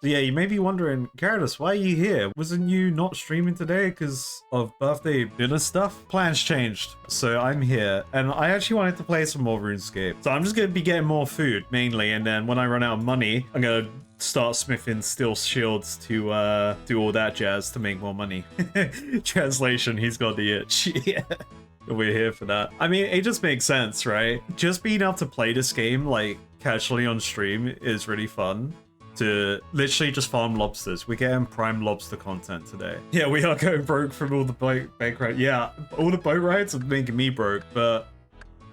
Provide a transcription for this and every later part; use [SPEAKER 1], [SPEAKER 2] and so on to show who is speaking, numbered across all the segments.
[SPEAKER 1] Yeah, you may be wondering, Gyarados, why are you here? Wasn't you not streaming today because of birthday dinner stuff? Plans changed, so I'm here. And I actually wanted to play some more RuneScape. So I'm just going to be getting more food, mainly. And then when I run out of money, I'm going to start smithing steel shields to do all that jazz to make more money. Translation, he's got the itch. Yeah. We're here for that. I mean, it just makes sense, right? Just being able to play this game, like, casually on stream is really fun. To literally just farm lobsters. We're getting prime lobster content today. Yeah, we are going broke from all the boat rides. Yeah, all the boat rides are making me broke, but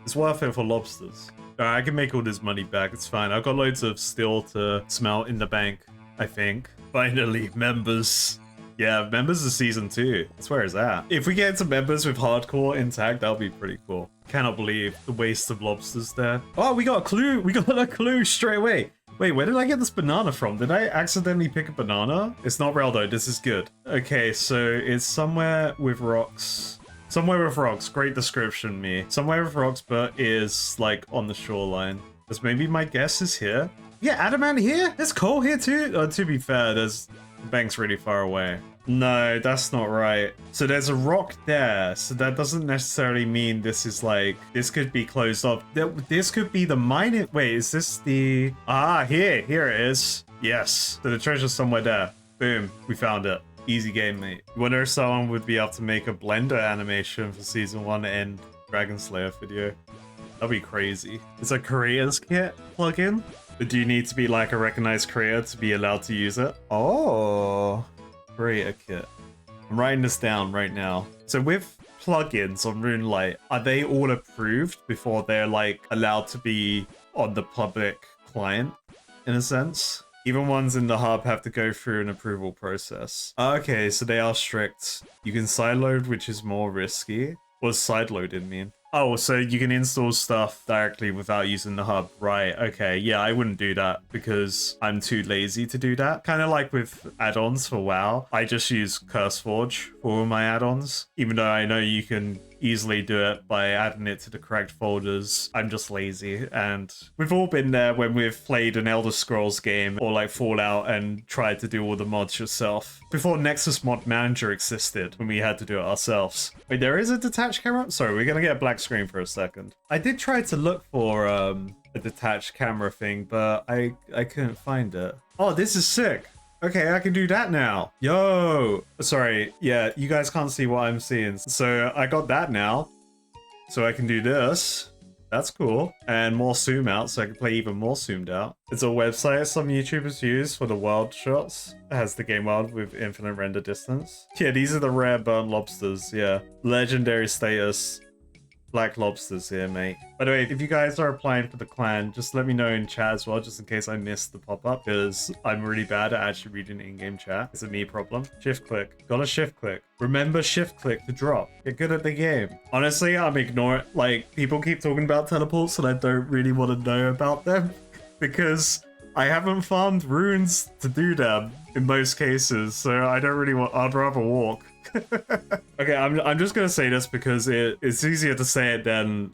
[SPEAKER 1] it's worth it for lobsters. I can make all this money back. It's fine. I've got loads of steel to smelt in the bank, I think. Finally, members. Yeah, members of season 2. That's where it's at. If we get into members with hardcore intact, that'll be pretty cool. Cannot believe the waste of lobsters there. Oh, we got a clue. We got a clue straight away. Wait, where did I get this banana from? Did I accidentally pick a banana? It's not real though. This is good. Okay, so it's somewhere with rocks. Somewhere with rocks. Great description, me. Somewhere with rocks, but is like on the shoreline. Because maybe my guess is here. Yeah, adamant here? There's coal here too? To be fair, the bank's really far away. No, that's not right. So there's a rock there. So that doesn't necessarily mean this is like, this could be closed off. This could be the mine. Wait, is this the... Ah, here it is. Yes. So the treasure's somewhere there. Boom, we found it. Easy game, mate. I wonder if someone would be able to make a Blender animation for season 1 and Dragon Slayer video. That'd be crazy. It's a creators kit plugin. But do you need to be like a recognized creator to be allowed to use it? Oh, creator kit. I'm writing this down right now. So with plugins on Runelight, are they all approved before they're like allowed to be on the public client in a sense? Even ones in the hub have to go through an approval process. Okay, so they are strict. You can sideload, which is more risky. What does sideloaded mean? Oh, so you can install stuff directly without using the hub. Right, okay. Yeah, I wouldn't do that because I'm too lazy to do that. Kind of like with add-ons for WoW. I just use CurseForge for all my add-ons. Even though I know you can easily do it by adding it to the correct folders. I'm just lazy. And we've all been there when we've played an Elder Scrolls game or like Fallout and tried to do all the mods yourself. Before Nexus Mod Manager existed, when we had to do it ourselves. Wait, there is a detached camera? Sorry, we're gonna get a black screen for a second. I did try to look for a detached camera thing, but I couldn't find it. Oh, this is sick. Okay, I can do that now. Yo, sorry. Yeah, you guys can't see what I'm seeing. So I got that now. So I can do this. That's cool. And more zoom out, so I can play even more zoomed out. It's a website some YouTubers use for the world shots. It has the game world with infinite render distance. Yeah, these are the rare burnt lobsters, yeah. Legendary status. Black lobsters here, mate. By the way, if you guys are applying for the clan, just let me know in chat as well, just in case I missed the pop-up, because I'm really bad at actually reading in-game chat. It's a me problem. Shift click. Gotta shift click. Remember shift click to drop. Get good at the game. Honestly, I'm ignoring, like, people keep talking about teleports and I don't really want to know about them, because I haven't farmed runes to do them in most cases, so I don't really want, I'd rather walk. Okay, I'm just gonna say this because it's easier to say it than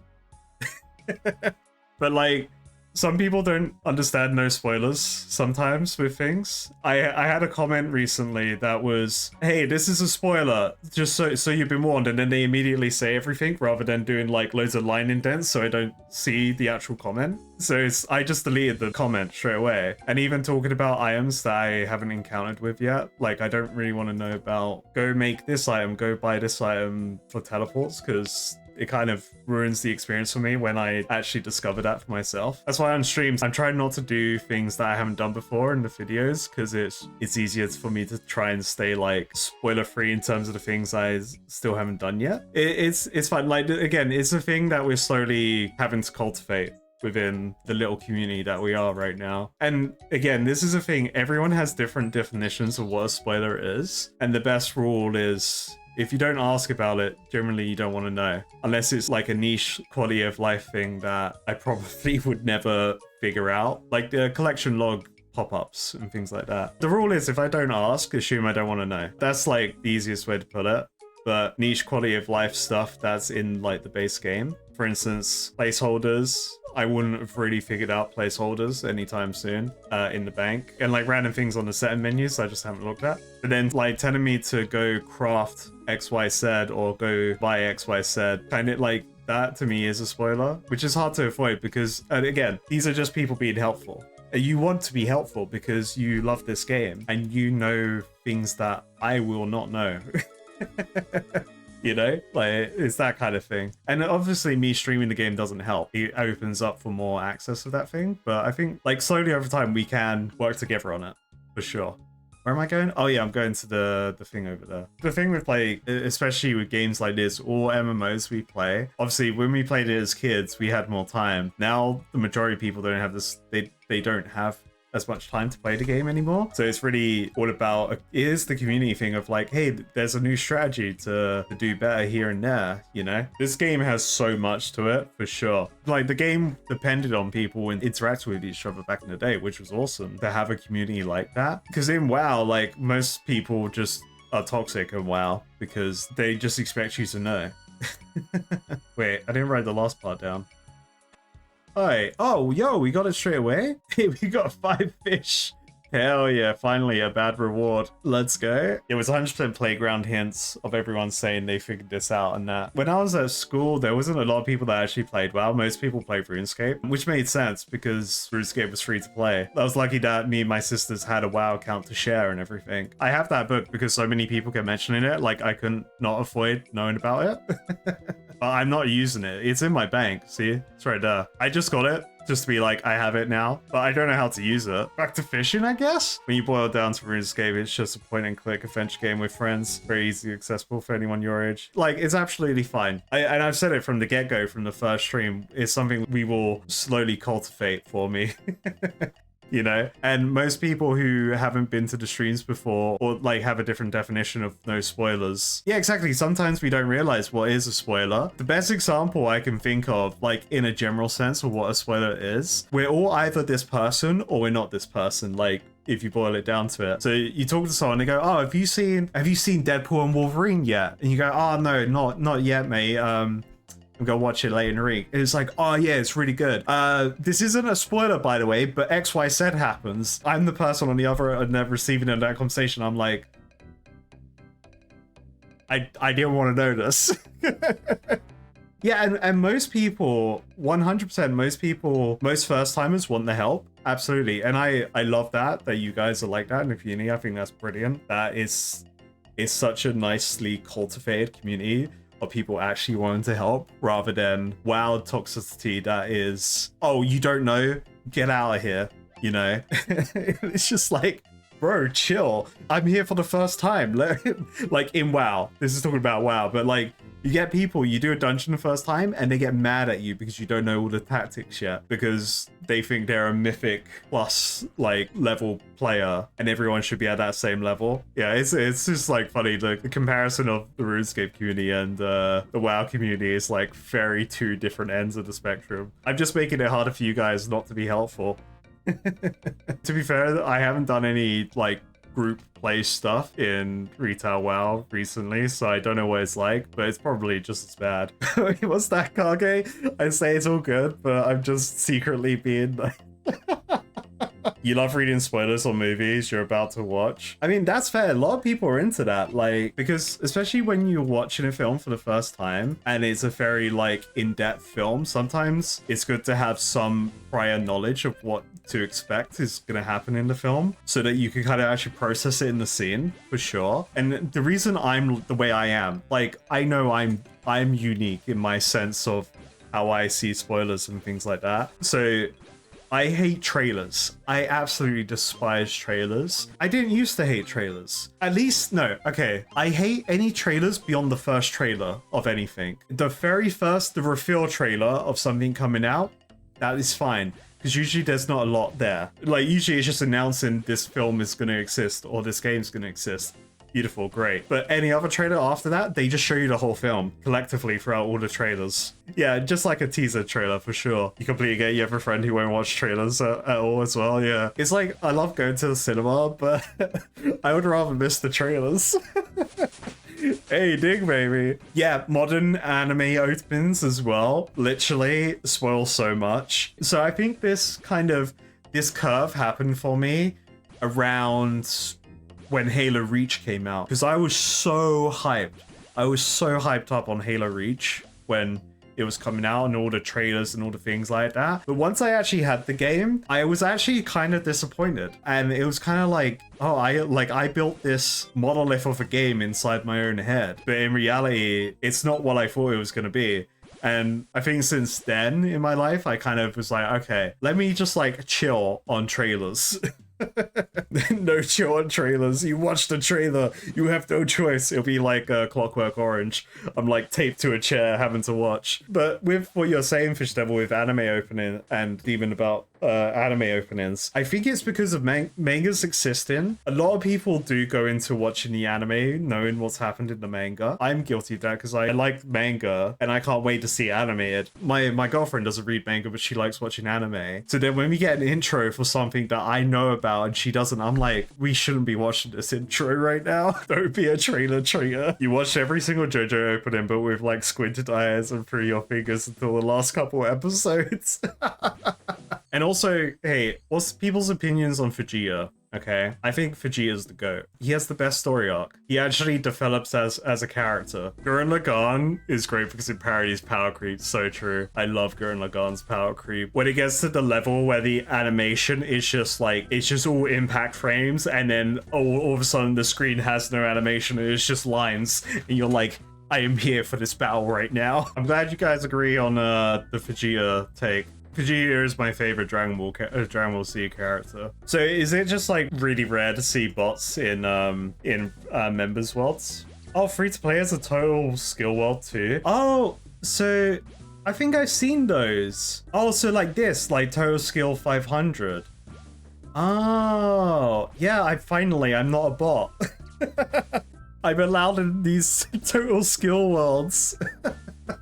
[SPEAKER 1] but like some people don't understand no spoilers sometimes with things. I had a comment recently that was, hey, this is a spoiler, just so you've been warned, and then they immediately say everything rather than doing like loads of line indents so I don't see the actual comment. So I just deleted the comment straight away. And even talking about items that I haven't encountered with yet, like I don't really want to know about go make this item, go buy this item for teleports, because it kind of ruins the experience for me when I actually discover that for myself. That's why on streams, I'm trying not to do things that I haven't done before in the videos, because it's easier for me to try and stay like spoiler free in terms of the things I still haven't done yet. It's fun. Like, again, it's a thing that we're slowly having to cultivate within the little community that we are right now. And again, this is a thing, everyone has different definitions of what a spoiler is. And the best rule is, if you don't ask about it, generally you don't want to know. Unless it's like a niche quality of life thing that I probably would never figure out. Like the collection log pop-ups and things like that. The rule is if I don't ask, assume I don't want to know. That's like the easiest way to put it. but niche quality of life stuff that's in like the base game. For instance, placeholders. I wouldn't have really figured out placeholders anytime soon in the bank. And like random things on the setting menus I just haven't looked at. But then like telling me to go craft XYZ or go buy XYZ, kind of like that to me is a spoiler, which is hard to avoid because, again, these are just people being helpful. You want to be helpful because you love this game and you know things that I will not know. You know, like it's that kind of thing. And obviously me streaming the game doesn't help. It opens up for more access to that thing. But I think like slowly over time we can work together on it for sure. Where am I going? Oh yeah, I'm going to the thing over there. The thing with like, especially with games like this or MMOs we play, obviously when we played it as kids, we had more time. Now the majority of people don't have this, they don't have as much time to play the game anymore. So it's really all about, it is the community thing of like, hey, there's a new strategy to do better here and there, you know? This game has so much to it, for sure. Like the game depended on people interacting with each other back in the day, which was awesome to have a community like that. Because in WoW, like most people just are toxic in WoW because they just expect you to know. Wait, I didn't write the last part down. Hi. Oh, yo, we got it straight away. Hey, we got 5 fish. Hell yeah, finally a bad reward. Let's go. It was 100% playground hints of everyone saying they figured this out and that. When I was at school, there wasn't a lot of people that actually played WoW. Most people played RuneScape, which made sense because RuneScape was free to play. I was lucky that me and my sisters had a WoW account to share and everything. I have that book because so many people kept mentioning it, like I couldn't not avoid knowing about it. But I'm not using it. It's in my bank, see? It's right there. I just got it. Just to be like, I have it now, but I don't know how to use it. Back to fishing, I guess? When you boil it down to RuneScape, it's just a point-and-click adventure game with friends. Very easily accessible for anyone your age. Like, it's absolutely fine. And I've said it from the get-go, from the first stream. It's something we will slowly cultivate for me. You know, and most people who haven't been to the streams before or like have a different definition of no spoilers. Yeah, exactly. Sometimes we don't realize what is a spoiler. The best example I can think of, like in a general sense of what a spoiler is, we're all either this person or we're not this person. Like, if you boil it down to it. So you talk to someone, they go, oh, have you seen Deadpool and Wolverine yet? And you go, oh no, not yet, mate. I'm gonna watch it later in the week. It's like, oh yeah, it's really good. This isn't a spoiler, by the way, but XYZ happens. I'm the person on the other end receiving of that conversation. I'm like, I didn't want to know this. Yeah, and most people, 100%, most first timers want the help. Absolutely. And I love that you guys are like that in the community. I think that's brilliant. That is such a nicely cultivated community of people actually wanting to help rather than wild toxicity that is, oh, you don't know, get out of here, you know? It's just like, bro, chill. I'm here for the first time. Like in WoW, this is talking about WoW, but like you get people, you do a dungeon the first time and they get mad at you because you don't know all the tactics yet because they think they're a mythic plus like level player and everyone should be at that same level. Yeah, it's just like funny. The comparison of the RuneScape community and the WoW community is like very two different ends of the spectrum. I'm just making it harder for you guys not to be helpful. To be fair, I haven't done any like group play stuff in retail WoW recently, so I don't know what it's like, but it's probably just as bad. What's that, Kage? I say it's all good, but I'm just secretly being like... You love reading spoilers on movies you're about to watch. I mean, that's fair. A lot of people are into that, like, because especially when you're watching a film for the first time and it's a very like in-depth film, sometimes it's good to have some prior knowledge of what to expect is going to happen in the film so that you can kind of actually process it in the scene, for sure. And the reason I'm the way I am, like, I know I'm unique in my sense of how I see spoilers and things like that. So I hate trailers. I absolutely despise trailers. I didn't used to hate trailers. At least, no, okay. I hate any trailers beyond the first trailer of anything. The very first, the reveal trailer of something coming out, that is fine. Because usually there's not a lot there. Like, usually it's just announcing this film is going to exist or this game's going to exist. Beautiful, great. But any other trailer after that, they just show you the whole film collectively throughout all the trailers. Yeah, just like a teaser trailer for sure. You completely get you have a friend who won't watch trailers at all as well, yeah. It's like, I love going to the cinema, but I would rather miss the trailers. Hey, dig, baby. Yeah, modern anime opens as well. Literally spoil so much. So I think this curve happened for me around when Halo Reach came out, because I was so hyped. I was so hyped up on Halo Reach when it was coming out and all the trailers and all the things like that. But once I actually had the game, I was actually kind of disappointed. And it was kind of like, oh, I built this monolith of a game inside my own head. But in reality, it's not what I thought it was going to be. And I think since then in my life, I kind of was like, okay, let me just like chill on trailers. No chill on trailers. You watch the trailer, you have no choice. It'll be like Clockwork Orange. I'm like taped to a chair having to watch. But with what you're saying, Fish Devil, with anime opening and even about anime openings, I think it's because of mangas existing. A lot of people do go into watching the anime knowing what's happened in the manga. I'm guilty of that because I like manga and I can't wait to see animated. My girlfriend doesn't read manga, but she likes watching anime. So then when we get an intro for something that I know about and she doesn't, I'm like, we shouldn't be watching this intro right now. Don't be a trailer treater. You watched every single JoJo opening, but with like squinted eyes and through your fingers until the last couple episodes. And also, hey, what's people's opinions on Vegeta? Okay, I think Vegeta's the GOAT. He has the best story arc. He actually develops as a character. Gurren Lagann is great because it parodies power creep. So true. I love Gurren Lagann's power creep. When it gets to the level where the animation is just like, it's just all impact frames, and then all of a sudden the screen has no animation and it's just lines, and you're like, I am here for this battle right now. I'm glad you guys agree on the Vegeta take. Vegeta is my favorite Dragon Ball Z character. So is it just like really rare to see bots in members worlds? Oh, free to play is a total skill world too. Oh, so I think I've seen those. Oh, so like this, like total skill 500. Oh, yeah, I'm not a bot. I'm allowed in these total skill worlds.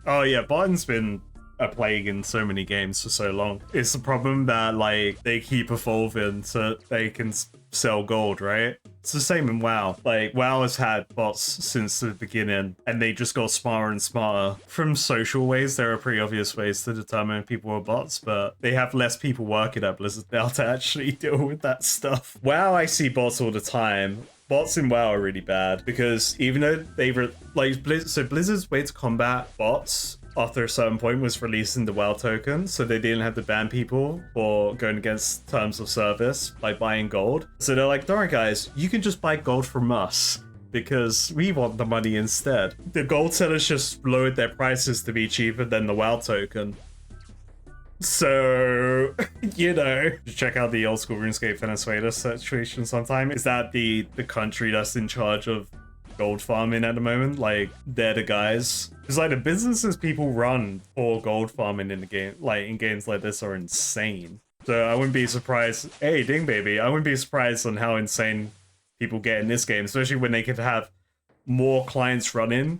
[SPEAKER 1] Oh yeah, botting's been a plague in so many games for so long. It's the problem that like they keep evolving so they can sell gold, right? It's the same in WoW. Like WoW has had bots since the beginning and they just got smarter and smarter. From social ways, there are pretty obvious ways to determine if people are bots, but they have less people working at Blizzard now to actually deal with that stuff. WoW, I see bots all the time. Bots in WoW are really bad because even though they were like Blizzard's way to combat bots after a certain point was releasing the WoW token, so they didn't have to ban people for going against terms of service by buying gold. So they're like, don't worry guys, you can just buy gold from us because we want the money instead. The gold sellers just lowered their prices to be cheaper than the WoW token. So, you know, check out the old school RuneScape Venezuela situation sometime. Is that the country that's in charge of gold farming at the moment? Like, they're the guys. It's like the businesses people run for gold farming in the game, like in games like this, are insane. So I wouldn't be surprised. Hey, ding baby, I wouldn't be surprised on how insane people get in this game, especially when they could have more clients running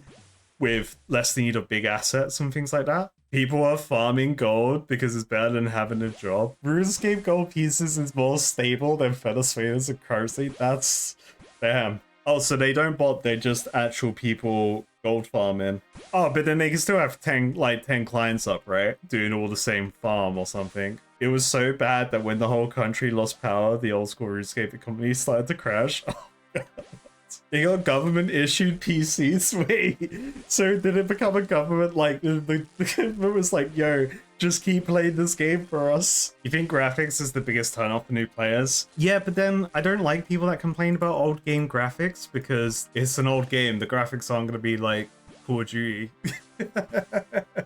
[SPEAKER 1] with less need of big assets and things like that. People are farming gold because it's better than having a job. RuneScape gold pieces is more stable than Venezuela's currency. That's... damn. Oh, so they don't bot, they're just actual people gold farming. Oh, but then they can still have 10 clients up, right? Doing all the same farm or something. It was so bad that when the whole country lost power, the old school RuneScape company started to crash. Oh, God. They got government issued PCs. Wait, so did it become a government, like the government was like, yo, just keep playing this game for us? You think graphics is the biggest turn off for new players? Yeah, but then I don't like people that complain about old game graphics because it's an old game. The graphics aren't going to be like Call of Duty.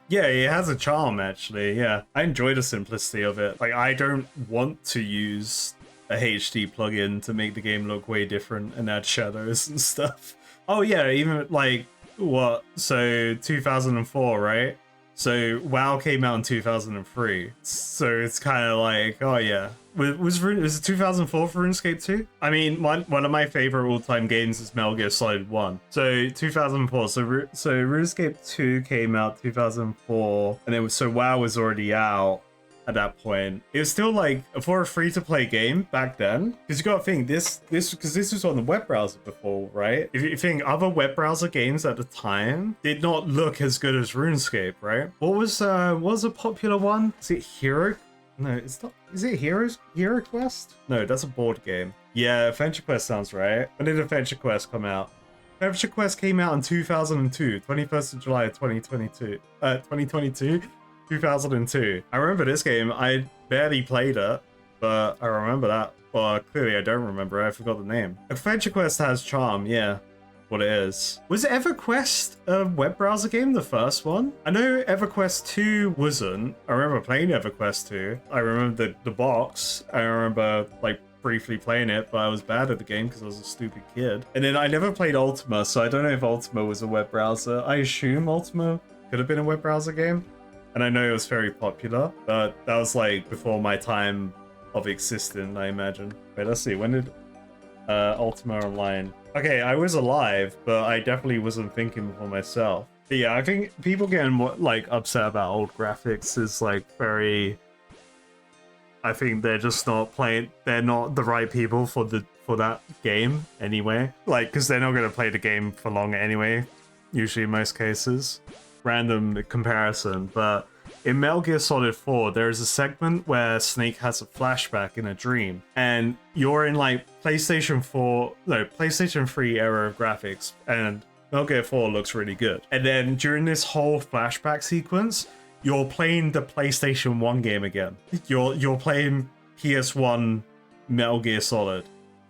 [SPEAKER 1] Yeah, it has a charm actually. Yeah, I enjoy the simplicity of it. Like, I don't want to use a HD plugin to make the game look way different and add shadows and stuff. Oh yeah, even like what? So 2004, right? So WoW came out in 2003. So it's kind of like, oh yeah. Was it 2004 for RuneScape 2? I mean, one of my favorite all-time games is Metal Gear Solid 1. So 2004. So RuneScape 2 came out 2004, and so WoW was already out. at that point. It was still like for a free-to-play game back then, because you gotta think this was on the web browser before, right? If you think other web browser games at the time did not look as good as RuneScape, right? What was a popular one? Is it Hero? No, it's not. Is it Hero Quest? No, that's a board game. Yeah, Adventure Quest sounds right. When did Adventure Quest come out? Adventure Quest came out in 2002, 21st of July 2022. 2002. I remember this game. I barely played it, but I remember that. Well, clearly I don't remember it. I forgot the name. Adventure Quest has charm, yeah. What it is. Was EverQuest a web browser game, the first one? I know EverQuest 2 wasn't. I remember playing EverQuest 2. I remember the box. I remember like briefly playing it, but I was bad at the game because I was a stupid kid. And then I never played Ultima, so I don't know if Ultima was a web browser. I assume Ultima could have been a web browser game. And I know it was very popular, but that was like before my time of existing, I imagine. Wait, let's see. When did Ultima Online? Okay, I was alive, but I definitely wasn't thinking for myself. But yeah, I think people getting like upset about old graphics is like very. I think they're just not playing. They're not the right people for that game anyway. Like, because they're not gonna play the game for long anyway. Usually, in most cases, random comparison. But in Metal Gear Solid 4, there is a segment where Snake has a flashback in a dream, and you're in like PlayStation 3 era of graphics, and Metal Gear 4 looks really good. And then during this whole flashback sequence, you're playing the PlayStation 1 game again. You're playing PS1 Metal Gear Solid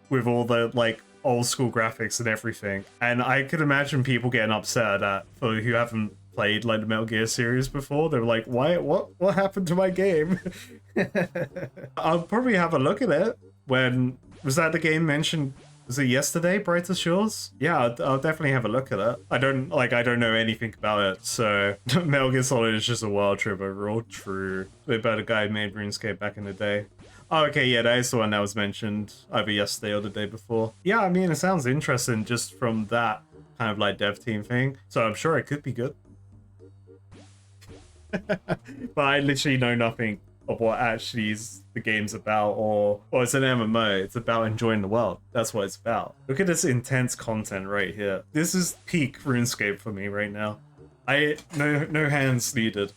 [SPEAKER 1] with all the like old school graphics and everything. And I could imagine people getting upset at that for who haven't played like the Metal Gear series before. They're like, why? What happened to my game? I'll probably have a look at it. When was that the game mentioned? Was it yesterday, Brightest Shores? Yeah, I'll definitely have a look at it. I don't know anything about it, so Metal Gear Solid is just a wild trip overall. True. About a guy who made RuneScape back in the day. Oh, okay, yeah, that is the one that was mentioned either yesterday or the day before. Yeah, I mean, it sounds interesting just from that kind of like dev team thing, so I'm sure it could be good. But I literally know nothing of what actually the game's about, or it's an MMO. It's about enjoying the world. That's what it's about. Look at this intense content right here. This is peak RuneScape for me right now. No hands needed.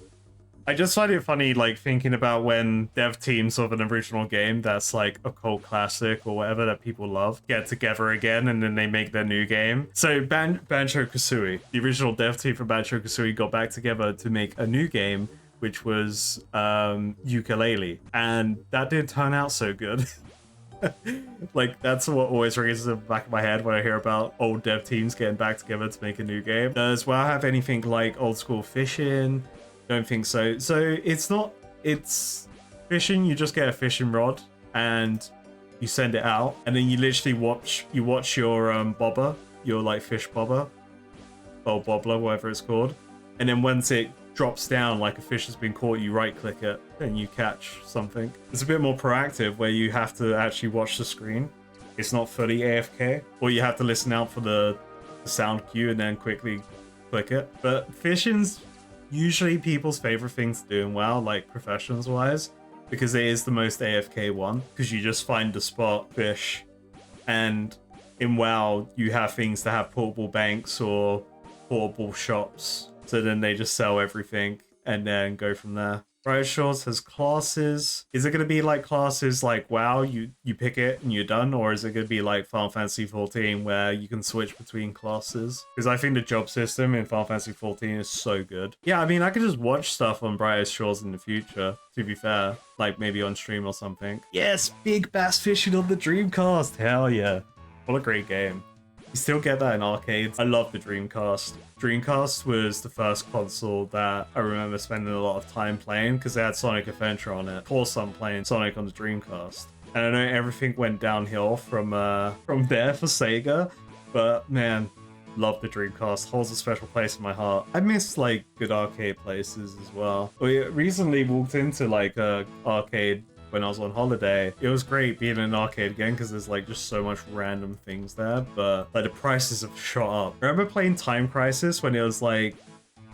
[SPEAKER 1] I just find it funny, like, thinking about when dev teams of an original game that's like a cult classic or whatever that people love get together again and then they make their new game. So Banjo-Kazooie, the original dev team for Banjo-Kazooie got back together to make a new game, which was Yooka-Laylee, and that didn't turn out so good. Like, that's what always raises in the back of my head when I hear about old dev teams getting back together to make a new game. Does WoW have anything like old school fishing? Don't think so. So it's fishing. You just get a fishing rod and you send it out, and then you literally watch your bobber, your like fish bobber, or bobbler, whatever it's called, and then once it drops down like a fish has been caught, you right click it and you catch something. It's a bit more proactive where you have to actually watch the screen. It's not fully AFK, or you have to listen out for the sound cue and then quickly click it. But fishing's usually people's favorite thing to do in WoW, like professions wise, because it is the most AFK one, because you just find the spot, fish, and in WoW you have things that have portable banks or portable shops, so then they just sell everything and then go from there. Riot Shores has classes. Is it going to be like classes like WoW, you pick it and you're done? Or is it going to be like Final Fantasy 14 where you can switch between classes? Because I think the job system in Final Fantasy 14 is so good. Yeah, I mean, I could just watch stuff on Brightest Shores in the future, to be fair. Like maybe on stream or something. Yes, big bass fishing on the Dreamcast. Hell yeah. What a great game. You still get that in arcades. I love the Dreamcast. Dreamcast was the first console that I remember spending a lot of time playing because they had Sonic Adventure on it. Of course I'm playing Sonic on the Dreamcast. And I know everything went downhill from there for Sega, but man, love the Dreamcast. Holds a special place in my heart. I miss like good arcade places as well. We recently walked into like a arcade when I was on holiday. It was great being in an arcade again because there's like just so much random things there, but like the prices have shot up. I remember playing Time Crisis when it was like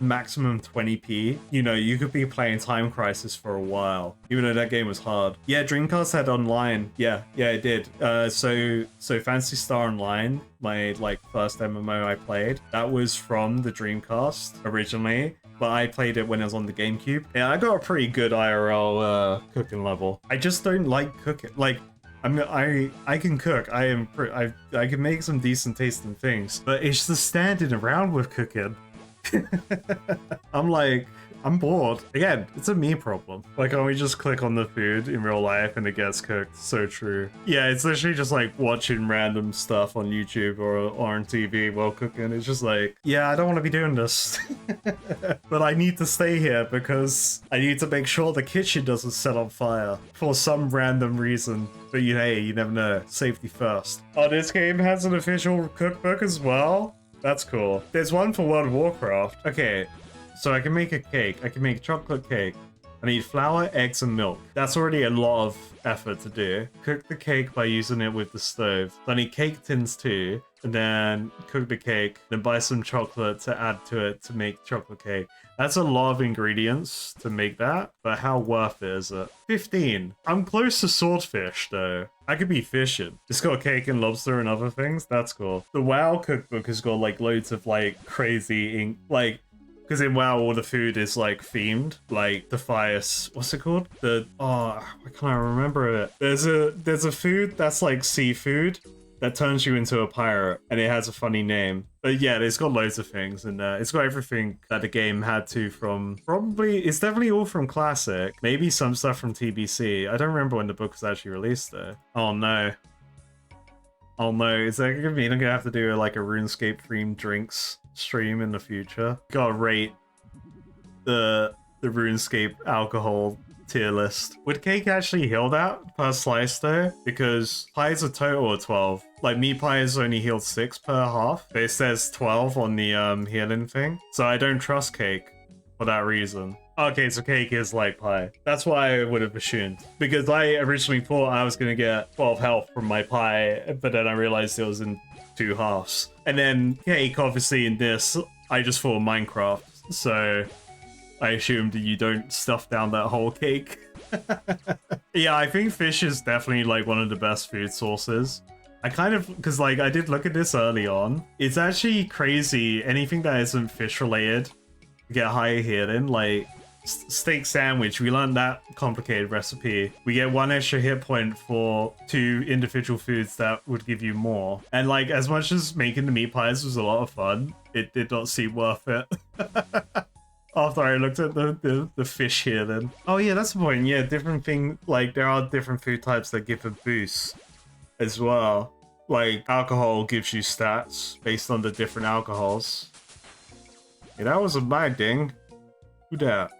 [SPEAKER 1] maximum 20p, you know, you could be playing Time Crisis for a while, even though that game was hard. Yeah, Dreamcast had online. Yeah, it did. So Phantasy Star Online, my like first MMO I played, that was from the Dreamcast originally, but I played it when it was on the GameCube. Yeah, I got a pretty good IRL cooking level. I just don't like cooking. Like, I can cook. I can make some decent tasting things, but it's the standing around with cooking. I'm bored. Again, it's a me problem. Why can't we just click on the food in real life and it gets cooked? So true. Yeah, it's literally just like watching random stuff on YouTube or on TV while cooking. It's just like, yeah, I don't want to be doing this. But I need to stay here because I need to make sure the kitchen doesn't set on fire for some random reason. But hey, you never know. Safety first. Oh, this game has an official cookbook as well? That's cool. There's one for World of Warcraft. Okay. So I can make a cake. I can make chocolate cake. I need flour, eggs, and milk. That's already a lot of effort to do. Cook the cake by using it with the stove. I need cake tins too. And then cook the cake. Then buy some chocolate to add to it to make chocolate cake. That's a lot of ingredients to make that. But how worth it is it? 15. I'm close to swordfish though. I could be fishing. It's got cake and lobster and other things. That's cool. The WoW cookbook has got like loads of like crazy because in WoW, all the food is like themed, like the fires. What's it called? I can't remember it. There's a food that's like seafood that turns you into a pirate, and it has a funny name. But yeah, it's got loads of things, and it's got everything that the game had to from it's definitely all from Classic. Maybe some stuff from TBC. I don't remember when the book was actually released though. Oh no. Oh no, is that gonna mean I'm gonna have to do like a RuneScape themed drinks stream in the future? Gotta rate the RuneScape alcohol tier list. Would cake actually heal that per slice though? Because pie is a total of 12. Like meat pie is only healed 6 per half, but it says 12 on the healing thing. So I don't trust cake for that reason. Okay, so cake is like pie. That's what I would have assumed. Because I originally thought I was going to get 12 health from my pie, but then I realized it was in 2 halves. And then cake, obviously in this, I just thought Minecraft. So I assumed that you don't stuff down that whole cake. Yeah, I think fish is definitely like one of the best food sources. I kind of, because like I did look at this early on. It's actually crazy. Anything that isn't fish related get higher healing, like steak sandwich. We learned that complicated recipe. We get 1 extra hit point for 2 individual foods that would give you more. And like as much as making the meat pies was a lot of fun, it did not seem worth it. After I looked at the fish here then. Oh yeah, that's the point. Yeah, different thing, like there are different food types that give a boost as well. Like alcohol gives you stats based on the different alcohols. Yeah, that wasn't my ding. Who dat?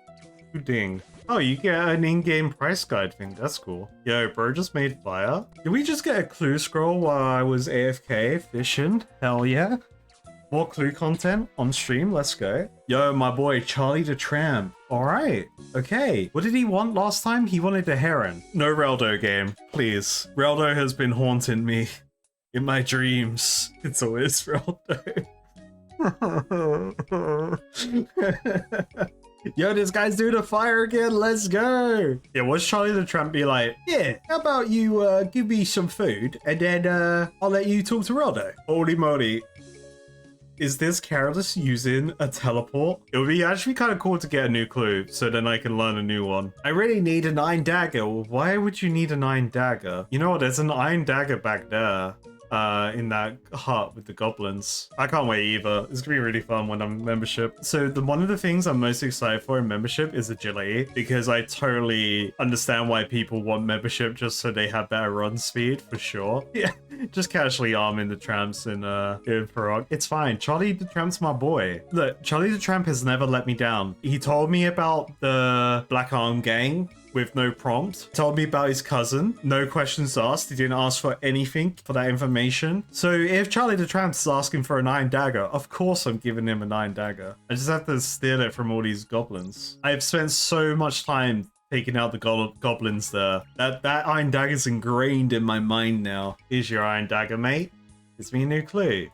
[SPEAKER 1] Who ding? Oh, you get an in-game price guide thing. That's cool. Yo, bro just made fire. Did we just get a clue scroll while I was AFK fishing? Hell yeah. More clue content on stream. Let's go. Yo, my boy, Charlie the Tramp. All right. Okay. What did he want last time? He wanted a heron. No Reldo game, please. Reldo has been haunting me in my dreams. It's always Reldo. Yo, this guy's doing a fire again. Let's go. Yeah, what's Charlie the Tramp be like? Yeah, how about you give me some food and then I'll let you talk to Reldo. Holy moly. Is this Careless using a teleport? It would be actually kind of cool to get a new clue, so then I can learn a new one. I really need an iron dagger. Why would you need an iron dagger? You know what? There's an iron dagger back there. In that hut with the goblins. I can't wait either. It's gonna be really fun when I'm in membership. So one of the things I'm most excited for in membership is agility, because I totally understand why people want membership just so they have better run speed for sure. Yeah, just casually arming the tramps in Farok. It's fine. Charlie the Tramp's my boy. Look, Charlie the Tramp has never let me down. He told me about the Black Arm Gang with no prompt. Told me about his cousin. No questions asked. He didn't ask for anything for that information. So if Charlie the Tramp is asking for a 9 dagger, of course I'm giving him a 9 dagger. I just have to steal it from all these goblins. I've spent so much time taking out the goblins there. That iron dagger is ingrained in my mind now. Here's your iron dagger, mate. Gives me a new clue.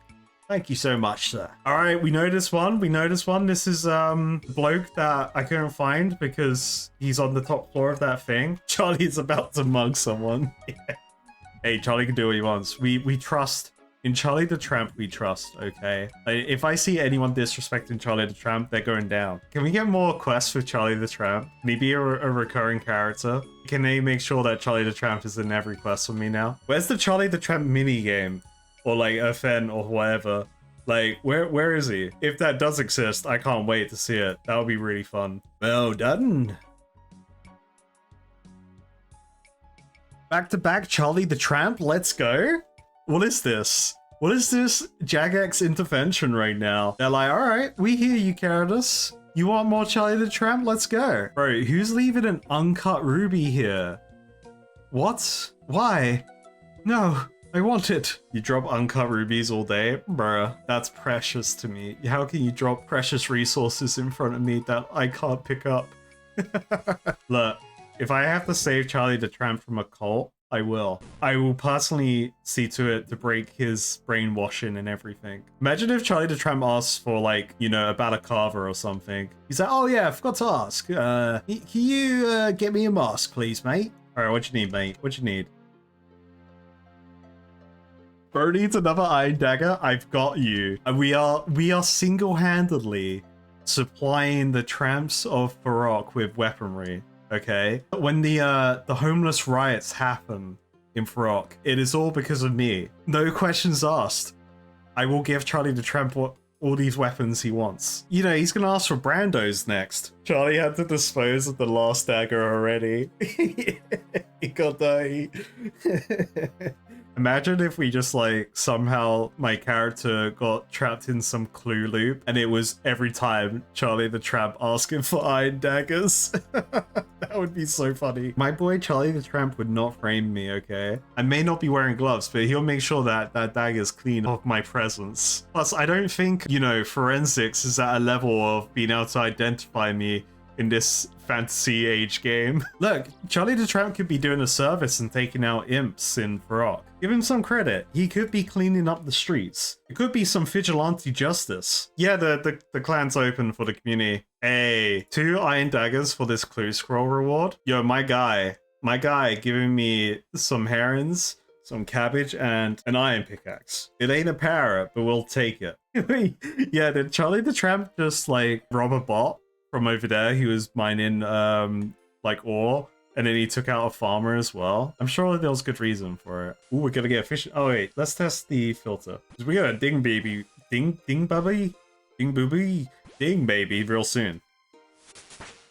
[SPEAKER 1] Thank you so much, sir. All right, we know this one. We know this one. This is bloke that I couldn't find because he's on the top floor of that thing. Charlie's about to mug someone. Yeah. Hey, Charlie can do what he wants. We trust. In Charlie the Tramp, we trust, okay? If I see anyone disrespecting Charlie the Tramp, they're going down. Can we get more quests with Charlie the Tramp? Can he be a recurring character? Can they make sure that Charlie the Tramp is in every quest with me now? Where's the Charlie the Tramp mini game? Or like FN or whatever? Like, where is he? If that does exist, I can't wait to see it. That would be really fun. Well done. Back to back Charlie the Tramp, let's go. What is this? What is this Jagex intervention right now? They're like, all right, we hear you, Gyarados. You want more Charlie the Tramp? Let's go. Bro, who's leaving an uncut ruby here? What? Why? No, I want it. You drop uncut rubies all day? Bruh, that's precious to me. How can you drop precious resources in front of me that I can't pick up? Look, if I have to save Charlie the Tramp from a cult, I will. I will personally see to it to break his brainwashing and everything. Imagine if Charlie the Tramp asks for, like, you know, a balaclava or something. He's like, oh yeah, I forgot to ask. Can you get me a mask, please, mate? All right, what you need, mate? What you need? Bro needs another iron dagger. I've got you. And we are single-handedly supplying the tramps of Farok with weaponry. Okay, when the homeless riots happen in Farok, it is all because of me. No questions asked. I will give Charlie the Tramp all these weapons he wants. You know, he's gonna ask for Brandos next. Charlie had to dispose of the last dagger already. He got dirty. Imagine if we just, like, somehow my character got trapped in some clue loop and it was every time Charlie the Tramp asking for iron daggers. That would be so funny. My boy Charlie the Tramp would not frame me, okay? I may not be wearing gloves, but he'll make sure that that dagger's clean of my presence. Plus, I don't think, you know, forensics is at a level of being able to identify me in this fantasy age game. Look, Charlie the Tramp could be doing a service and taking out imps in Farok. Give him some credit. He could be cleaning up the streets. It could be some vigilante justice. Yeah, the clan's open for the community. Hey, 2 iron daggers for this clue scroll reward. Yo, my guy giving me some herons, some cabbage, and an iron pickaxe. It ain't a parrot, but we'll take it. Yeah, did Charlie the Tramp just, like, rob a bot from over there? He was mining like ore, and then he took out a farmer as well. I'm sure there was good reason for it. Ooh, we're gonna get a fish. Oh wait, let's test the filter. We got a ding baby, ding baby, ding booby, ding baby real soon.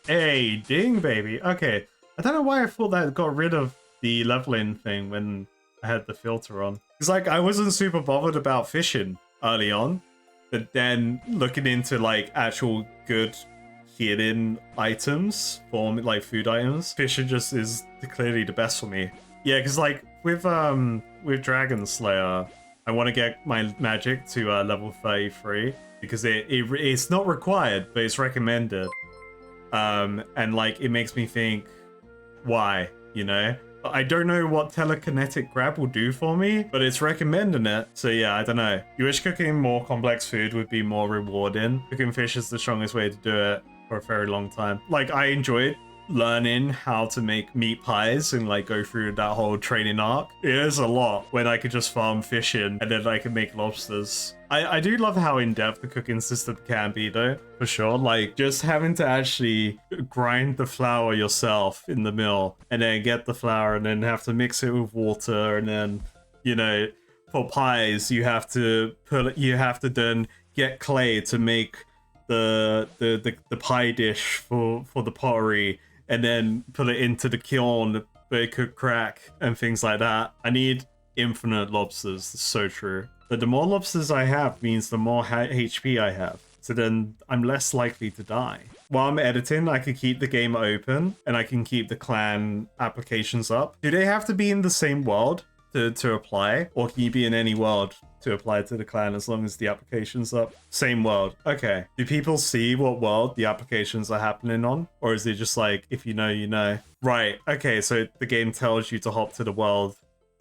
[SPEAKER 1] Hey, ding baby. Okay, I don't know why I thought that got rid of the leveling thing when I had the filter on. It's like I wasn't super bothered about fishing early on, but then looking into like actual good hidden items for like food items, fishing just is clearly the best for me. Yeah, because like with Dragon Slayer, I want to get my magic to level 33 because it's not required, but it's recommended. And like it makes me think, why, you know? I don't know what telekinetic grab will do for me, but it's recommending it. So yeah, I don't know. You wish cooking more complex food would be more rewarding. Cooking fish is the strongest way to do it for a very long time. Like, I enjoyed learning how to make meat pies and like go through that whole training arc. It is a lot when I could just farm fish in and then I can make lobsters. I do love how in-depth the cooking system can be though, for sure. Like just having to actually grind the flour yourself in the mill and then get the flour and then have to mix it with water, and then, you know, for pies you have to then get clay to make the pie dish for the pottery, and then put it into the kiln where it could crack and things like that. I need infinite lobsters. That's so true. But the more lobsters I have means the more HP I have. So then I'm less likely to die. While I'm editing, I can keep the game open and I can keep the clan applications up. Do they have to be in the same world to apply? Or can you be in any world to apply to the clan as long as the application's up? Same world. Okay. Do people see what world the applications are happening on? Or is it just like, if you know, you know? Right. Okay, so the game tells you to hop to the world.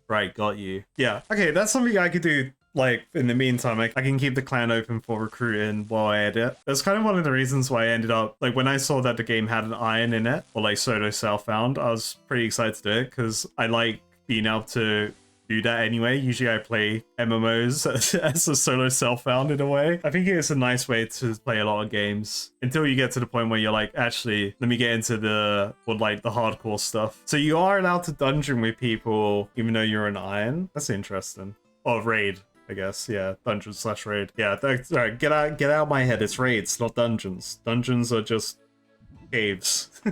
[SPEAKER 1] Right, got you. Yeah. Okay, that's something I could do like, in the meantime, I can keep the clan open for recruiting while I edit. That's kind of one of the reasons why I ended up, like, when I saw that the game had an iron in it, or like solo self-found, I was pretty excited to do it, because I like being able to do that anyway. Usually I play MMOs as a solo self-found in a way. I think it's a nice way to play a lot of games until you get to the point where you're like, actually, let me get into the hardcore stuff. So you are allowed to dungeon with people even though you're an iron. That's interesting. Or raid, I guess. Yeah, dungeon/raid. Yeah, sorry, get out of my head. It's raids, not dungeons. Dungeons are just caves.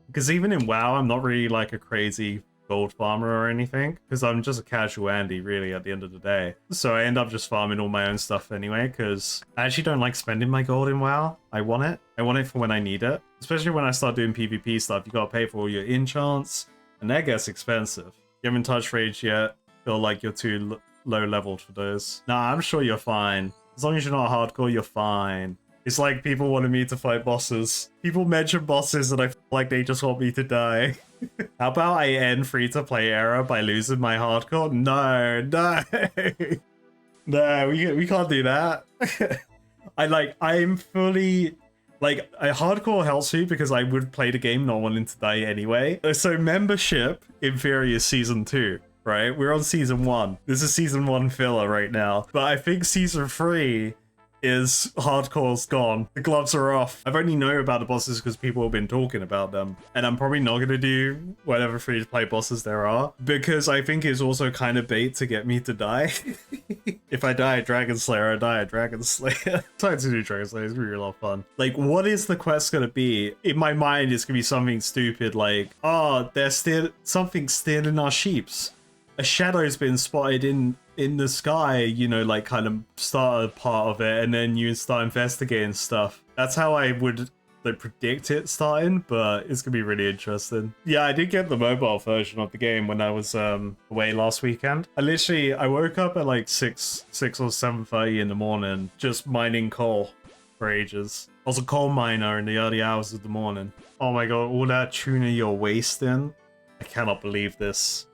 [SPEAKER 1] Because even in WoW, I'm not really like a crazy gold farmer or anything, because I'm just a casual Andy really at the end of the day. So I end up just farming all my own stuff anyway, because I actually don't like spending my gold in WoW. I want it for when I need it, especially when I start doing PvP stuff. You gotta pay for all your enchants, and that gets expensive. You haven't touched rage yet, feel like you're too low leveled for those. Nah, I'm sure you're fine. As long as you're not hardcore, you're fine. It's like people wanted me to fight bosses. People mention bosses and I feel like they just want me to die. How about I end free-to-play era by losing my hardcore? No. No, we can't do that. I'm fully... Like, hardcore helps me because I would play the game not wanting to die anyway. So membership, in theory, is season 2, right? We're on season 1. This is season 1 filler right now. But I think season 3... is hardcore's gone. The gloves are off. I've only known about the bosses because people have been talking about them. And I'm probably not going to do whatever free-to-play bosses there are, because I think it's also kind of bait to get me to die. If I die at Dragon Slayer, I die at Dragon Slayer. Time to do Dragon Slayer. It's going to be a lot of fun. Like, what is the quest going to be? In my mind, it's going to be something stupid like, oh, there's something stealing our sheeps. A shadow's been spotted in the sky, you know, like kind of start a part of it, and then you start investigating stuff. That's how I would like predict it starting, but it's gonna be really interesting. Yeah, I did get the mobile version of the game when I was away last weekend. I woke up at like 6 or 7:30 in the morning just mining coal for ages. I was a coal miner in the early hours of the morning. Oh my god, all that tuna you're wasting. I cannot believe this.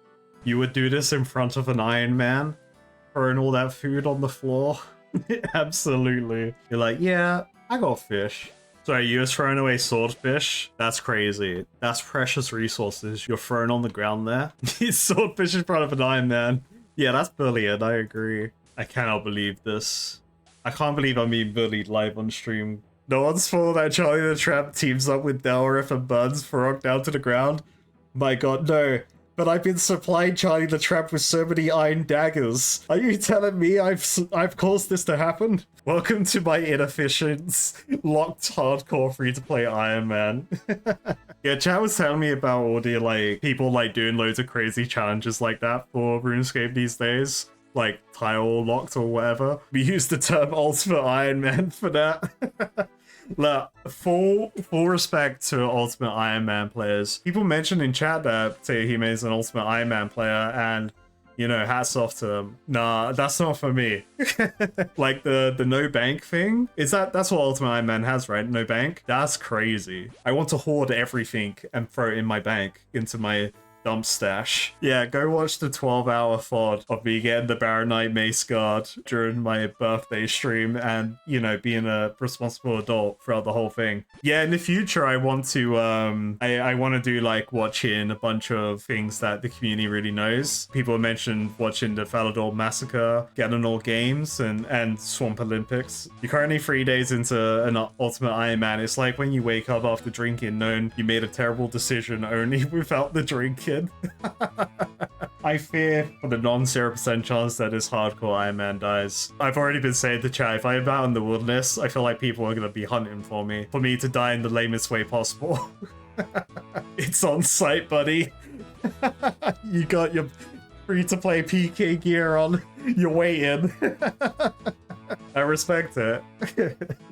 [SPEAKER 1] You would do this in front of an Iron Man, throwing all that food on the floor? Absolutely. You're like, yeah, I got fish. Sorry, you were throwing away swordfish? That's crazy. That's precious resources you're throwing on the ground there. Swordfish in front of an Iron Man. Yeah, that's brilliant, I agree. I cannot believe this. I can't believe I'm being bullied live on stream. No one's full that Charlie the Trap teams up with Delriff and Buns for rock down to the ground. My god, no. But I've been supplying Charlie the Trap with so many iron daggers. Are you telling me I've caused this to happen? Welcome to my inefficient, locked hardcore free-to-play Iron Man. Yeah, chat was telling me about all the like people like doing loads of crazy challenges like that for RuneScape these days. Like tile locked or whatever. We use the term Ultimate Iron Man for that. Look, full respect to Ultimate Iron Man players. People mentioned in chat that Tehime is an Ultimate Iron Man player, and you know, hats off to him. Nah, that's not for me. Like the no bank thing, that's what Ultimate Iron Man has, right? No bank. That's crazy. I want to hoard everything and throw it in my bank into my dump stash. Yeah, go watch the 12-hour VOD of me getting the Baronite Mace Guard during my birthday stream and, you know, being a responsible adult throughout the whole thing. Yeah, in the future, I want to, I want to do, like, watching a bunch of things that the community really knows. People mentioned watching the Falador Massacre, Ganondorf Games, and Swamp Olympics. You're currently 3 days into an Ultimate Iron Man. It's like when you wake up after drinking, knowing you made a terrible decision only without the drinking. I fear for the non-0% chance that this hardcore Iron Man dies. I've already been saying to chat, if I'm out in the wilderness, I feel like people are going to be hunting for me to die in the lamest way possible. It's on site, buddy. You got your free-to-play PK gear on. You're waiting. I respect it.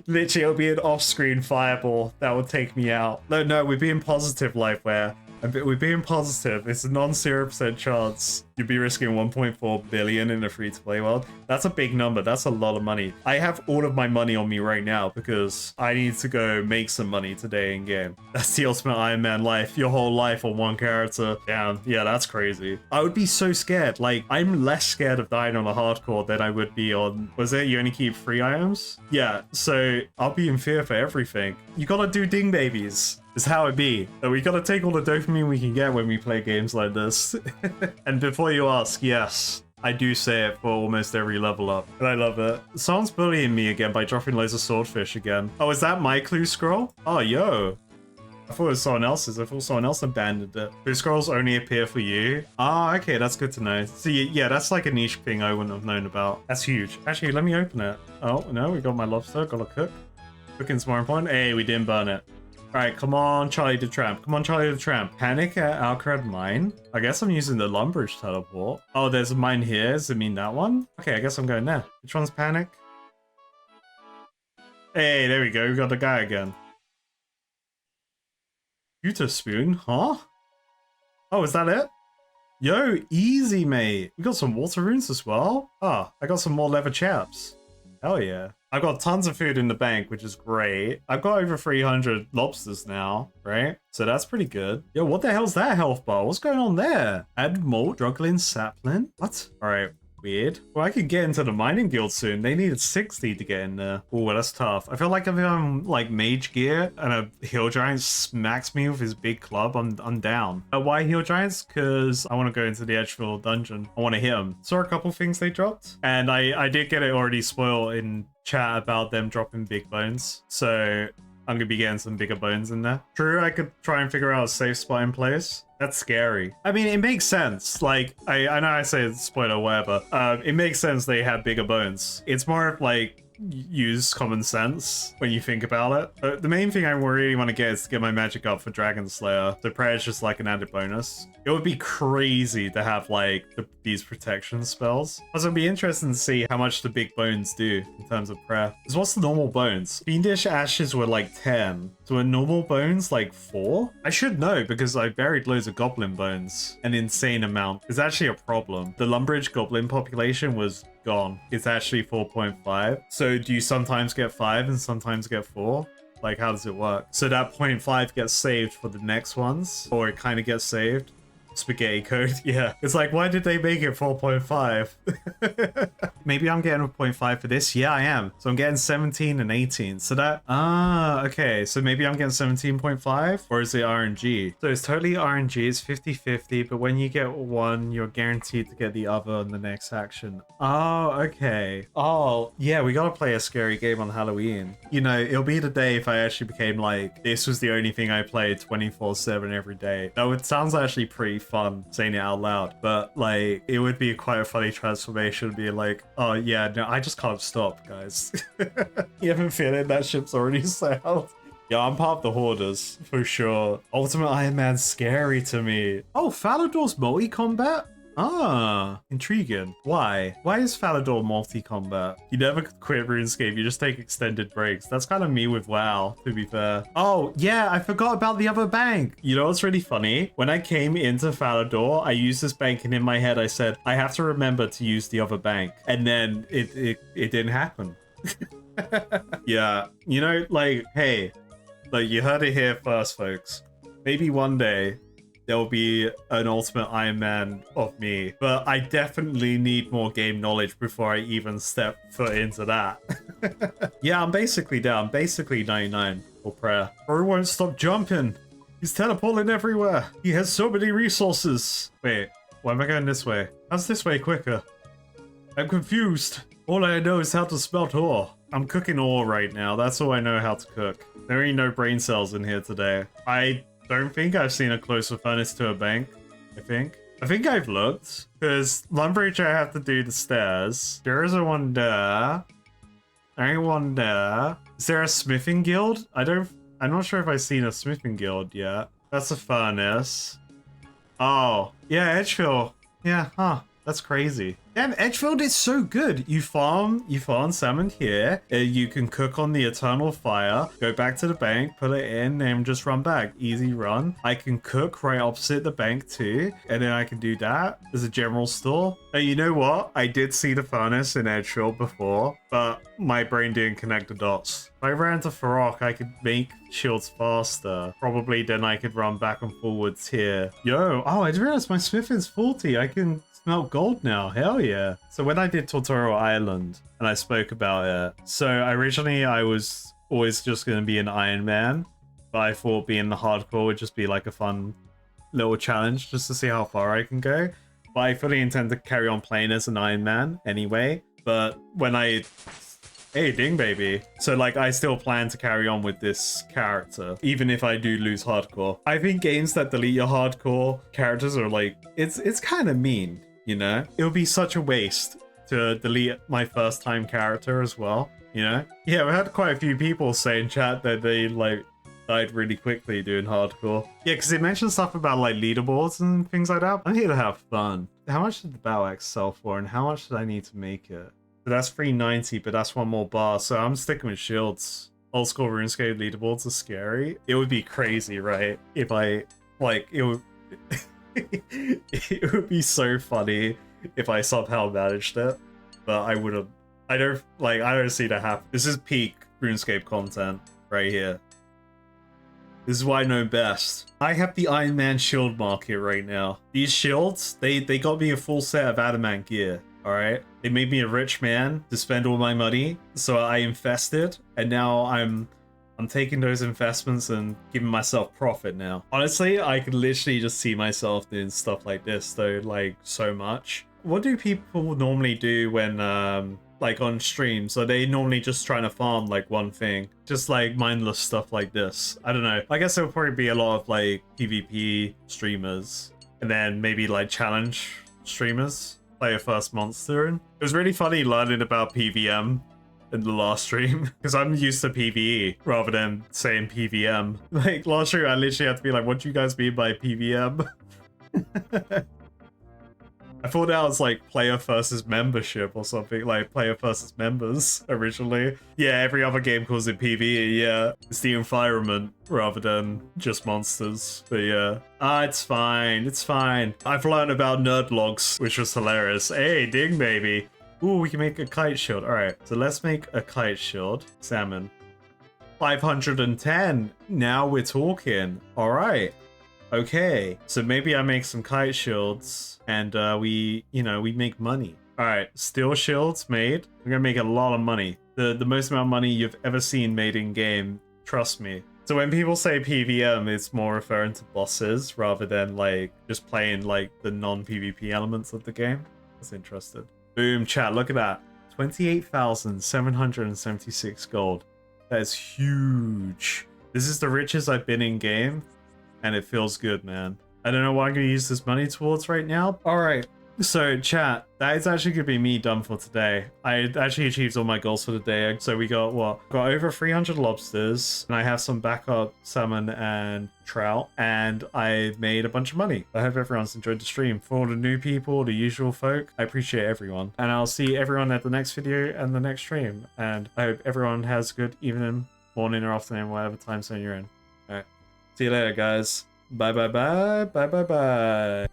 [SPEAKER 1] Literally, it'll be an off-screen fireball that would take me out. No, we're being positive, Liveware. We're being positive. It's a non-0% chance. You'd be risking 1.4 billion in a free-to-play world. That's a big number. That's a lot of money. I have all of my money on me right now because I need to go make some money today in game. That's the ultimate Iron Man life. Your whole life on one character. Damn, yeah, that's crazy. I would be so scared. Like, I'm less scared of dying on a hardcore than I would be on... Was it you only keep 3 items? Yeah, so I'll be in fear for everything. You gotta do ding babies. Is how it be. We gotta take all the dopamine we can get when we play games like this. And before you ask, yes, I do say it for almost every level up. And I love it. Someone's bullying me again by dropping loads of swordfish again. Oh, is that my clue scroll? Oh, yo. I thought it was someone else's. I thought someone else abandoned it. Clue scrolls only appear for you. Ah, okay, that's good to know. See, yeah, that's like a niche thing I wouldn't have known about. That's huge. Actually, let me open it. Oh, no, we got my lobster. Gotta cook. Cooking's more important. Hey, we didn't burn it. Alright, come on, Charlie the Tramp. Come on, Charlie the Tramp. Panic at Alcred Mine? I guess I'm using the Lumbridge teleport. Oh, there's a mine here. Does it mean that one? Okay, I guess I'm going there. Which one's Panic? Hey, there we go. We got the guy again. Pewter spoon? Huh? Oh, is that it? Yo, easy, mate. We got some water runes as well. Ah, I got some more leather chaps. Hell yeah. I've got tons of food in the bank, which is great. I've got over 300 lobsters now, right? So that's pretty good. Yo, what the hell's that health bar? What's going on there? Add malt, juggling, sapling? What? All right. Weird. Well, I could get into the mining guild soon. They needed 60 to get in there. Oh, that's tough. I feel like if I'm like mage gear and a hill giant smacks me with his big club, I'm down. Why hill giants? Because I want to go into the Edgefield dungeon. I want to hit him. Saw a couple things they dropped, and I did get it already spoiled in chat about them dropping big bones. So I'm gonna be getting some bigger bones in there. True, I could try and figure out a safe spot in place. That's scary. I mean, it makes sense. Like, I know I say it's spoiler, whatever. It makes sense they have bigger bones. It's more of like, use common sense when you think about it. But the main thing I really want to get is to get my magic up for Dragon Slayer. The prayer is just like an added bonus. It would be crazy to have like these protection spells. Also, it'd be interesting to see how much the big bones do in terms of prayer. Because what's the normal bones? Fiendish ashes were like 10. So are normal bones like 4? I should know because I buried loads of goblin bones. An insane amount. It's actually a problem. The Lumbridge goblin population was gone. It's actually 4.5. So do you sometimes get 5 and sometimes get 4? Like, how does it work? So that 0.5 gets saved for the next ones, or it kind of gets saved. Spaghetti code. Yeah. It's like, why did they make it 4.5? Maybe I'm getting a 0.5 for this. Yeah, I am. So I'm getting 17 and 18. So that... Ah, okay. So maybe I'm getting 17.5? Or is it RNG? So it's totally RNG. It's 50-50. But when you get one, you're guaranteed to get the other on the next action. Oh, okay. Oh, yeah. We gotta play a scary game on Halloween. You know, it'll be the day if I actually became like, this was the only thing I played 24/7 every day. That would sounds actually pretty fun saying it out loud, but like it would be quite a funny transformation, be like, oh yeah, no, I just can't stop, guys. You haven't feeling that ship's already sailed? Yeah, I'm part of the Hoarders for sure. Ultimate Iron Man's scary to me. Oh, Falador's multi-combat? Ah, intriguing. Why? Why is Falador multi-combat? You never quit RuneScape, you just take extended breaks. That's kind of me with WoW, to be fair. Oh, yeah, I forgot about the other bank. You know what's really funny? When I came into Falador, I used this bank, and in my head I said, I have to remember to use the other bank. And then it didn't happen. Yeah, you know, like, hey, like, you heard it here first, folks. Maybe one day there'll be an Ultimate Iron Man of me, but I definitely need more game knowledge before I even step foot into that. Yeah, I'm basically down. Basically 99 for prayer. Bro won't stop jumping. He's teleporting everywhere. He has so many resources. Wait, why am I going this way? How's this way quicker? I'm confused. All I know is how to smelt ore. I'm cooking ore right now. That's all I know how to cook. There ain't no brain cells in here today. I don't think I've seen a closer furnace to a bank. I think I've looked, because Lumbridge I have to do the stairs. There is a one there. There ain't one there. Is there a smithing guild? I'm not sure if I've seen a smithing guild yet. That's a furnace. Oh, yeah, Edgefield. Yeah, huh. That's crazy. Damn, Edgefield is so good. You farm salmon here. You can cook on the eternal fire, go back to the bank, put it in, and just run back. Easy run. I can cook right opposite the bank too, and then I can do that. There's a general store. And you know what? I did see the furnace in Edgefield before, but my brain didn't connect the dots. If I ran to Farok, I could make shields faster. Probably then I could run back and forwards here. Yo, oh, I just realized my smith is 40. I can smelt gold now. Hell yeah. So when I did Tortoro Island and I spoke about it, so originally I was always just going to be an Ironman, but I thought being the hardcore would just be like a fun little challenge just to see how far I can go. But I fully intend to carry on playing as an Ironman anyway. But when I... Hey, ding baby. So like I still plan to carry on with this character, even if I do lose hardcore. I think games that delete your hardcore characters are like, it's kind of mean, you know? It would be such a waste to delete my first time character as well, you know? Yeah, we had quite a few people say in chat that they like died really quickly doing hardcore. Yeah, because it mentioned stuff about like leaderboards and things like that. I'm here to have fun. How much did the battle axe sell for and how much did I need to make it? So that's 390, but that's one more bar, so I'm sticking with shields. Old school RuneScape leaderboards are scary. It would be crazy, right? If I, like, it would... it would be so funny if I somehow managed it, but I wouldn't. I don't see that happen. This is peak RuneScape content right here. This is what I know best. I have the Iron Man shield market right now. These shields, they got me a full set of adamant gear. Alright, they made me a rich man to spend all my money, so I invested, and now I'm taking those investments and giving myself profit now. Honestly, I could literally just see myself doing stuff like this though, like so much. What do people normally do when like on streams? Are they normally just trying to farm like one thing? Just like mindless stuff like this? I don't know. I guess there will probably be a lot of like PvP streamers and then maybe like challenge streamers. Play your first monster in. It was really funny learning about PVM in the last stream because I'm used to PvE rather than saying PVM. Like last stream I literally had to be like, what do you guys mean by PVM? I thought that was like player versus membership or something, like player versus members originally. Yeah, every other game calls it PvE, yeah. It's the environment rather than just monsters, but yeah. It's fine, it's fine. I've learned about nerd logs, which was hilarious. Hey, ding baby. Ooh, we can make a kite shield. All right, so let's make a kite shield. Salmon. 510. Now we're talking. All right. Okay, so maybe I make some kite shields and we make money. All right, steel shields made. We're gonna make a lot of money. The most amount of money you've ever seen made in game. Trust me. So when people say PVM, it's more referring to bosses rather than like just playing like the non-PvP elements of the game. That's interesting. Boom, chat, look at that. 28,776 gold. That is huge. This is the richest I've been in game. And it feels good, man. I don't know what I'm going to use this money towards right now. All right. So, chat, that is actually going to be me done for today. I actually achieved all my goals for the day. So we got, what? Got over 300 lobsters. And I have some backup salmon and trout. And I made a bunch of money. I hope everyone's enjoyed the stream. For all the new people, the usual folk, I appreciate everyone. And I'll see everyone at the next video and the next stream. And I hope everyone has a good evening, morning, or afternoon, whatever time zone you're in. All right. See you later, guys. Bye, bye, bye. Bye, bye, bye.